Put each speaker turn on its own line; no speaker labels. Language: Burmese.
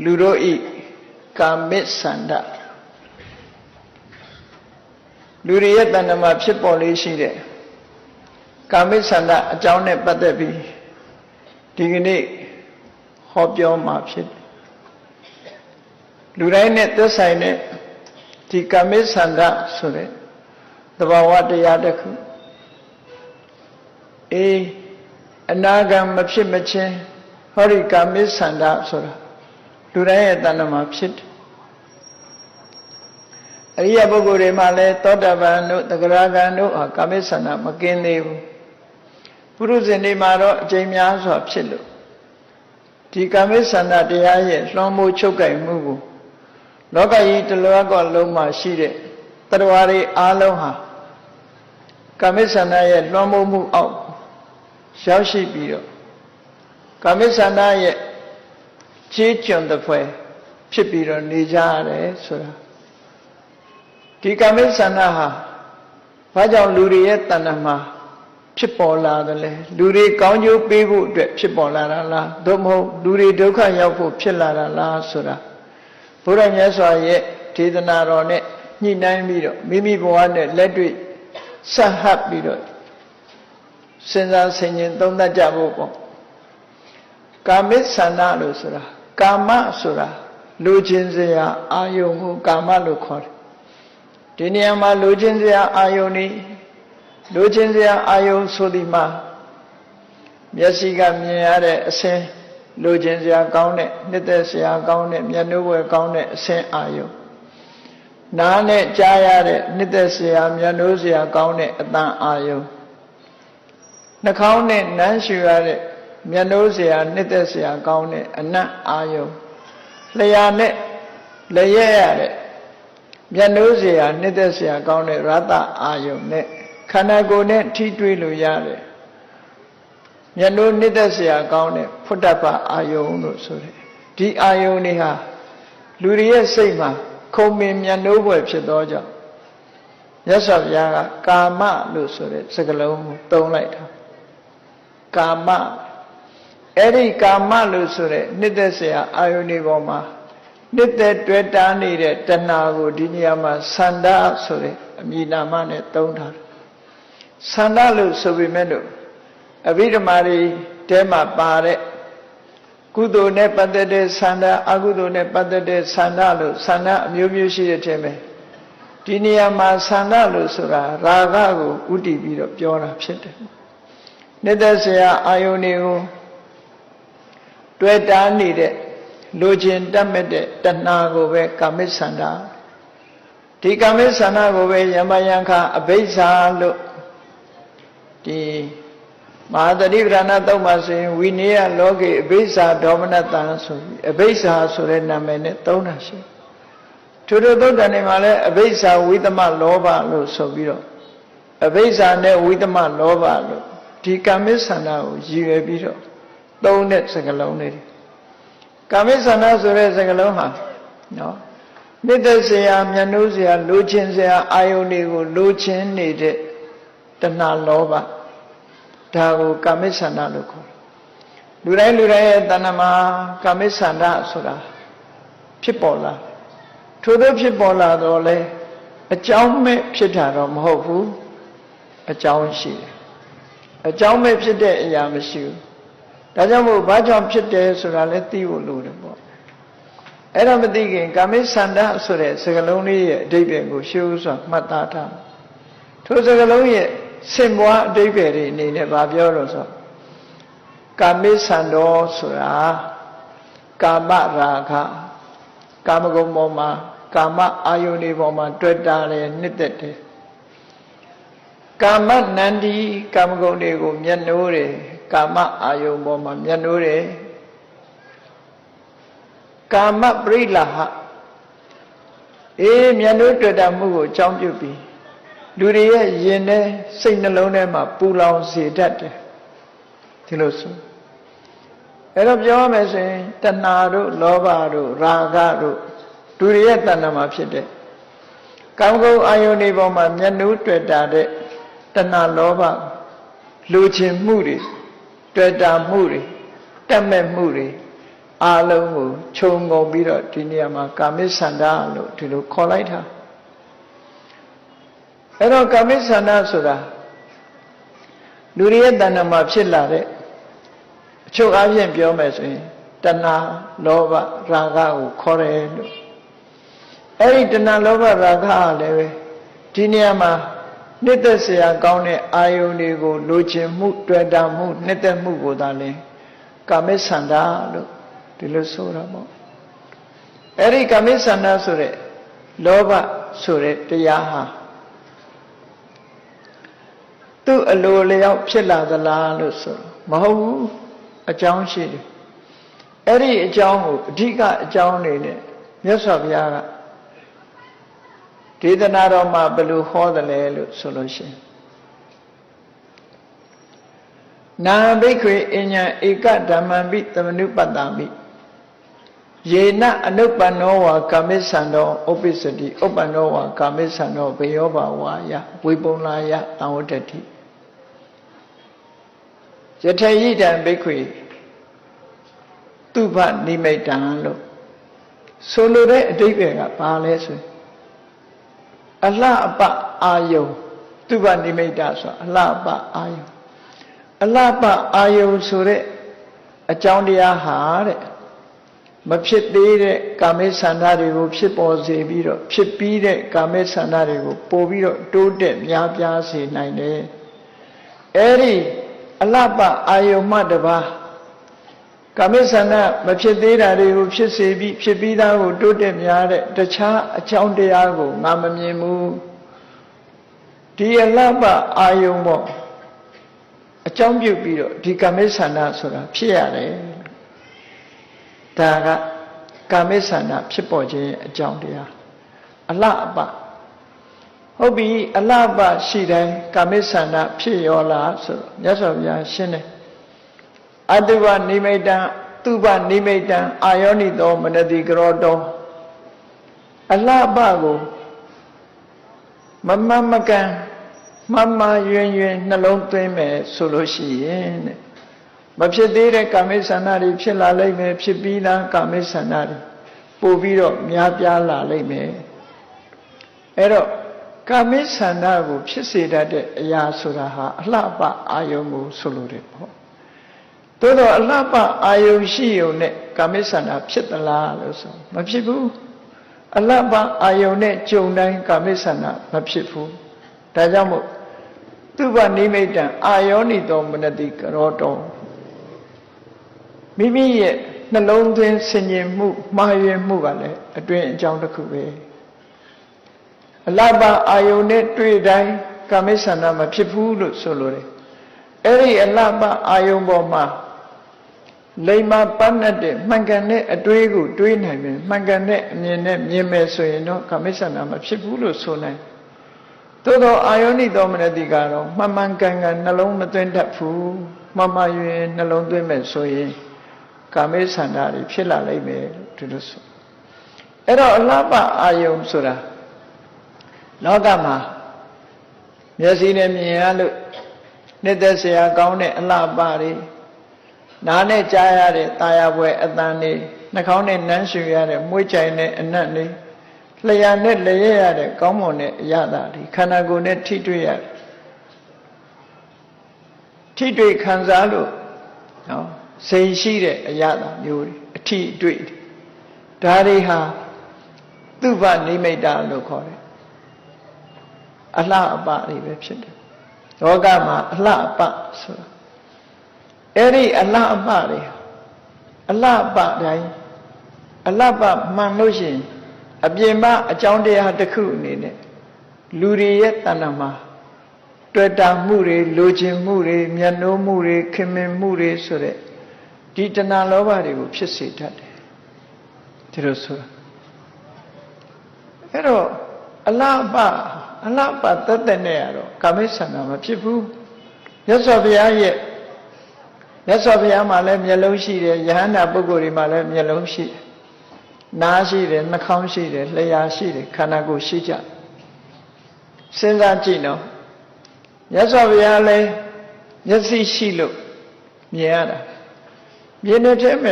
လူတို့ဤကာမိဆန္ဒလူတွေရဲ့တဏ္ဍမှာဖြစ်ပေါ်လေးရှိတဲ့ကာမိဆန္ဒအကြောင်းနဲ့ပတ်သက်ပြီးဒီကနေ့ဟောပြောမှာဖြစ်တယ်လူတိုင်းနဲ့သက်ဆိုင်တဲ့ဒီကာမိဆန္ဒဆိုတဲ့သဘာဝတရားတစ်ခုအနာဂတ်မဖြစ်မချင်းဟောဒီကာမိဆန္ဒဆိုတာလူတိုင်းရဲ့တဏ္ဍမှာဖြစ်တယ်အရိယပုဂ္ဂိုလ်တွေမှာလည်းသောတာပန်တို့သဂရဂံတို့ဟာကာမိဆန္ဒမကင်းသေးဘူးပုရုဇဉ်တွေမှာတော့အကျင့်များစွာဖြစ်လို့ဒီကာမိဆန္ဒတရားရဲ့လွှမ်းမိုးချုပ်ကိုင်မှုကိုလောကကြီးတစ်လွှားကလုံးမှာရှိတဲ့တ attva တွေအားလုံးဟာကာမိဆန္ဒရဲ့လွှမ်းမိုးမှုအောက်ရောက်ရှိပြီးတော့ကာမိဆန္ဒရဲ့ခြေကျွံတဲ့ဖွယ်ဖြစ်ပြီးတော့နေကြရတယ်ဆိုတာဒီကာမိဆန္ဒဟာဘာကြောင့်လူတွေရဲ့တဏ္ဍမှာဖြစ်ပေါ်လာတယ်လဲလူတွေကောင်းကျိုးပေးဖို့အတွက်ဖြစ်ပေါ်လာတာလားသို့မဟုတ်လူတွေဒုက္ခရောက်ဖို့ဖြစ်လာတာလားဆိုတာဘုရားမြတ်စွာရဲ့ဒေသနာတော်နဲ့ညှိနှိုင်းပြီးတော့မိမိဘဝနဲ့လက်တွေ့ဆက်ဟပ်ပြီးတော့စဉ်းစားဆင်ခြင်သုံးသပ်ကြဖို့ပေါ့ကာမိဆန္ဒလို့ဆိုတာကာမဆိုတာလူချင်းစရာအာယုံကိုကာမလို့ခေါ်တယ်ဒီနေရာမှာလူချင်းစရာအာယုံนี่လူချင်းစရာအာယုံဆိုဒီမှာမျက်စိကမြင်ရတဲ့အစင်းလူချင်းစရာကောင်းတဲ့နှစ်သက်စရာကောင်းတဲ့မျက်နှာဝဲကောင်းတဲ့အစင်းအာယုံနားနဲ့ကြားရတဲ့နှစ်သက်စရာမျက်နှာစရာကောင်းတဲ့အသံအာယုံနှာခေါင်းနဲ့နမ်းရှူရတဲ့မျက်နှာစရာနှစ်သက်စရာကောင်းတဲ့အနတ်အာယုံလျှာနဲ့လျက်ရတဲ့မျက်နှာစရာနှစ်သက်စရာကောင်းတဲ့ရတအာယုံနဲ့ခန္ဓာကိုယ်နဲ့ထိတွေ့လို့ရတယ်မျက်နှာနှစ်သက်စရာကောင်းတဲ့ဖုဒ္ဓဘာအာယုံလို့ဆိုတယ်ဒီအာယုံတွေဟာလူတွေရဲ့စိတ်မှာခုံမင်မျက်နှာဘွယ်ဖြစ်သောကြောင့်မြတ်စွာဘုရားကကာမလို့ဆိုတဲ့စကားလုံးကိုသုံးလိုက်တာကာမအဲ့ဒီကာမလို့ဆိုတဲ့နှစ်သက်စရာအာယုန်ဒီပေါ်မှာနှစ်သက်တွေ့တာနေတဲ့တဏှာကိုဒီနေရာမှာဆန္ဒဆိုတဲ့အမည်နာမနဲ့သုံးထားတယ်ဆန္ဒလို့ဆိုပေမဲ့လို့အဘိဓမ္မာတွေတဲမှာပါတဲ့ကုသိုလ်နဲ့ပတ်သက်တဲ့ဆန္ဒအကုသိုလ်နဲ့ပတ်သက်တဲ့ဆန္ဒလို့ဆန္ဒအမျိုးမျိုးရှိတဲ့ထဲမှာဒီနေရာမှာဆန္ဒလို့ဆိုတာရာဂကိုဥတည်ပြီးတော့ပြောတာဖြစ်တယ်နှစ်သက်စရာအာယုန်တွေကိုတွေ့တာနေတဲ့လူချင်းတတ်မဲ့တဲ့တဏှာကိုပဲကာမိဆန္ဒဒီကာမိဆန္ဒကိုပဲယမယံခအဘိဇ္ဇာလို့ဒီမဟာသတိပဋ္ဌာန်သုတ်မှာဆိုရင်ဝိနည်းလောကေအဘိဇ္ဇာဒေါမနတံဆိုပြီးအဘိဇ္ဇာဆိုတဲ့နာမည်နဲ့သုံးတာရှိထို့သုတ်တန်တွေမှာလည်းအဘိဇ္ဇာဝိသမလောဘလို့ဆိုပြီးတော့အဘိဇ္ဇာနဲ့ဝိသမလောဘလို့ဒီကာမိဆန္ဒကိုရည်ရွယ်ပြီးတော့သုံးတဲ့စကားလုံးတွေကာမိဆန္ဒဆိုတဲ့စကားလုံးဟာနော်နှစ်သက်စရာမျက်နှာစရာလိုချင်စရာအာယုန်တွေကိုလိုချင်နေတဲ့တဏှာလောဘဒါကိုကာမိဆန္ဒလို့ခေါ်တယ်လူတိုင်းရဲ့တဏ္ဍမှာကာမိဆန္ဒဆိုတာဖြစ်ပေါ်လာထို့သောဖြစ်ပေါ်လာတော့လေအကြောင်းမဲ့ဖြစ်တာတော့မဟုတ်ဘူးအကြောင်းရှိတယ်အကြောင်းမဲ့ဖြစ်တဲ့အရာမရှိဘူးဒါကြောင့်မို့ဘာကြောင့်ဖြစ်တယ်ဆိုတာလည်းသိဖို့လိုတယ်ပေါ့အဲ့ဒါမသိခင်ကာမိဆန္ဒဆိုတဲ့စကားလုံးလေးရဲ့အဓိပ္ပာယ်ကိုရှင်းဥစွာမှတ်သားထားထိုစကားလုံးရဲ့စင်ပွားအဓိပ္ပာယ်တွေအနေနဲ့ဗာပြောလို့ဆိုကာမိဆန္ဒောဆိုတာကာမရာဂကာမဂုဏ်ပေါ်မှာကာမအာယုန်တွေပေါ်မှာတွေ့တာတယ်နှစ်သက်တယ်ကာမနန္ဒီကာမဂုဏ်တွေကိုမျက်နှိုးတယ်ကာမအာယုန်ပေါ်မှာမျက်နှိုးတယ်ကာမပရိလဟမျက်နှိုးတွေ့တာမှုကိုအကြောင်းပြုပြီးလူတွေရဲ့ရင်ထဲစိတ်နှလုံးထဲမှာပူလောင်စေတတ်တယ်ဒီလိုဆိုအဲ့တော့ပြောရမယ်ဆိုရင်တဏှာတို့လောဘတို့ရာဂတို့လူတွေရဲ့တဏှာမှာဖြစ်တဲ့ကာမဂုဏ်အာယုန်တွေပေါ်မှာမျက်နှိုးတွေ့တာတဲ့တဏှာလောဘလူချင်းမှုတွေတွေ့တာမှုတွေတတ်မဲ့မှုတွေ အာလုံးကိုခြုံငုံပြီးတော့ဒီနေရာမှာကာမိဆန္ဒလို့ဒီလိုခေါ်လိုက်တာအဲ့တော့ကာမိဆန္ဒဆိုတာလူတွေရဲ့တဏ္ဍာမှာဖြစ်လာတဲ့အချုပ်အပြင်ပြောမယ်ဆိုရင်တဏှာလောဘရာဂကိုခေါ်တယ်လို့အဲ့ဒီတဏှာလောဘရာဂကလည်းပဲဒီနေရာမှာနှစ်သက်เสียကောင်းတဲ့အာယုန်တွေကိုလိုချင်မှုတွေ့တာမှုနှစ်သက်မှုကိုသာလဲကာမိဆန္ဒလို့ဒီလိုဆိုတာပေါ့အဲ့ဒီကာမိဆန္ဒဆိုတဲ့လောဘဆိုတဲ့တရားဟာသူ့အလိုလျောက်ဖြစ်လာသလားလို့ဆိုမဟုတ်ဘူးအကြောင်းရှိတယ်အဲ့ဒီအကြောင်းကိုအဓိကအကြောင်းနေနဲ့မြတ်စွာဘုရားကဒေသနာတော်မှာဘယ်လိုဟောတယ်လဲလို့ဆိုလို့ရှိရင်နာဘိက္ခွေအညာဧကဓမ္မံပိသမနုပတ္တမိယေနအနုပ္ပန္နောဝါကာမိသံတော်ဥပ္ပစ္စတိဥပ္ပန္နောဝါကာမိသံတော်ဘေယောဘာဝါယဝိပုံလာယတံဝတ္တတိယထေယိတံဘိက္ခွေသူဘနိမိတ်တံလို့ဆိုလိုတဲ့အဓိပ္ပာယ်ကဘာလဲဆိုရင်အလှအပအာယုံသူဘနိမိတ်တဆိုတာအလှအပအာယုံအလှပအာယုံဆိုတဲ့အကြောင်းတရားဟာတဲ့မဖြစ်သေးတဲ့ကာမိဆန္ဒတွေကိုဖြစ်ပေါ်စေပြီးတော့ဖြစ်ပြီးတဲ့ကာမိဆန္ဒတွေကိုပို့ပြီးတော့တိုးတက်များပြားစေနိုင်တယ်အဲ့ဒီအလှပအာယုံမှတပါးကာမိဆန္ဒမဖြစ်သေးတာတွေကိုဖြစ်စေပြီးဖြစ်ပြီးသားကိုတိုးတက်များတဲ့တခြားအကြောင်းတရားကိုငါမမြင်ဘူးဒီအလှပအာယုံပေါ့အကြောင်းပြုပြီးတော့ဒီကာမိဆန္ဒဆိုတာဖြစ်ရတယ်ဒါကကာမိဆန္ဒဖြစ်ပေါ်ခြင်းအကြောင်းတရားအလှအပဟုတ်ပြီအလှအပရှိတိုင်းကာမိဆန္ဒဖြစ်ရောလားဆိုတော့မြတ်စွာဘုရားရှင်းတယ်အတုဝနိမိတံသူဘနိမိတံအာယောနိသောမနတိကရောတောအလှပကိုမမမကန်မမရွင်ရွင်နှလုံးသွင်းမယ်ဆိုလို့ရှိရင်တဲ့မဖြစ်သေးတဲ့ကာမိဆန္ဒတွေဖြစ်လာလိမ့်မယ်ဖြစ်ပြီးသားကာမိဆန္ဒတွေပို့ပြီးတော့များပြားလာလိမ့်မယ်အဲ့တော့ကာမိဆန္ဒကိုဖြစ်စေတတ်တဲ့အရာဆိုတာဟာအလှပအာယုံကိုဆိုလိုတယ်ပေါ့သို့တော့အလှပအာယုံရှိုံနဲ့ကာမိဆန္ဒဖြစ်သလားလို့ဆိုမဖြစ်ဘူးအလှပအာယုံနဲ့ကြုံတိုင်းကာမိဆန္ဒမဖြစ်ဘူးဒါကြောင့်မို့သူဘနိမိတံအာယောနိတောမနတိကရောတောမိမိရဲ့နှလုံးသွင်းဆင်ញင်မှုမှားယွင်းမှုကလည်းအတွင်းအကြောင်းတစ်ခုပဲအလှပအာယုန်နဲ့တွေ့တိုင်းကာမိဆန္ဒမဖြစ်ဘူးလို့ဆိုလိုတယ်အဲ့ဒီအလှပအာယုန်ပေါ်မှာလိမ္မာပန်းတဲ့မှန်ကန်တဲ့အတွေးကိုတွေးနိုင်မယ်မှန်ကန်တဲ့အမြင်နဲ့မြင်မယ်ဆိုရင်တော့ကာမိဆန္ဒမဖြစ်ဘူးလို့ဆိုနိုင်သို့တော့အာယောနိသောမနတိကတော့မှန်မှန်ကန်ကန်နှလုံးမသွင်းတတ်ဘူးမှန်မှန်ရင်နှလုံးသွင်းမယ်ဆိုရင်ကာမိဆန္ဒတွေဖြစ်လာလိမ့်မယ်ဒီလိုဆိုအဲ့တော့အလှပအာယုံဆိုတာလောကမှာမျက်စိနဲ့မြင်ရလို့နှစ်သက်စရာကောင်းတဲ့အလှပတွေနားနဲ့ကြားရတဲ့တာယာပွဲအသံတွေနှာခေါင်းနဲ့နမ်းရှူရတဲ့မွှေးကြိုင်တဲ့အနံ့တွေလျှာနဲ့လျက်ရတဲ့ကောင်းမွန်တဲ့အရာတွေခန္ဓာကိုယ်နဲ့ထိတွေ့ရထိတွေ့ခံစားလို့နော်စိတ်ရှိတဲ့အရာမျိုးတွေအထီးအတွေ့ဒါတွေဟာသူဘနိမိတ်လို့ခေါ်တယ်အလှအပတွေပဲဖြစ်တယ်လောကမှာအလှအပဆိုတာအဲ့ဒီအလှအပတွေအလှအပတိုင်းအလှပမှန်လို့ရှိရင်အပြင်မှာအကြောင်းတရားတစ်ခုအနေနဲ့လူတွေရဲ့တဏ္ဍာမှာတွေ့တာမှုတွေလိုချင်မှုတွေမျက်နှိုးမှုတွေခင်မင်မှုတွေဆိုတဲ့ဒီတဏှာလောဘတွေကိုဖြစ်စေတတ်တယ်ဒီလိုဆိုတာအဲ့တော့အလှပတတ်တဲ့နဲ့ရတော့ကာမိဆန္ဒမဖြစ်ဘူးမြတ်စွာဘုရားရဲ့မြတ်စွာဘုရားမှာလည်းမျက်လုံးရှိတယ်ယဟန္တာပုဂ္ဂိုလ်တွေမှာလည်းမျက်လုံးရှိတယ်နားရှိတယ်နှာခေါင်းရှိတယ်လျှာရှိတယ်ခန္ဓာကိုယ်ရှိကြစဉ်းစားကြည့်နော်မြတ်စွာဘုရားလည်းမျက်စိရှိလို့မြင်ရတာမြင်တဲ့ထဲမှာ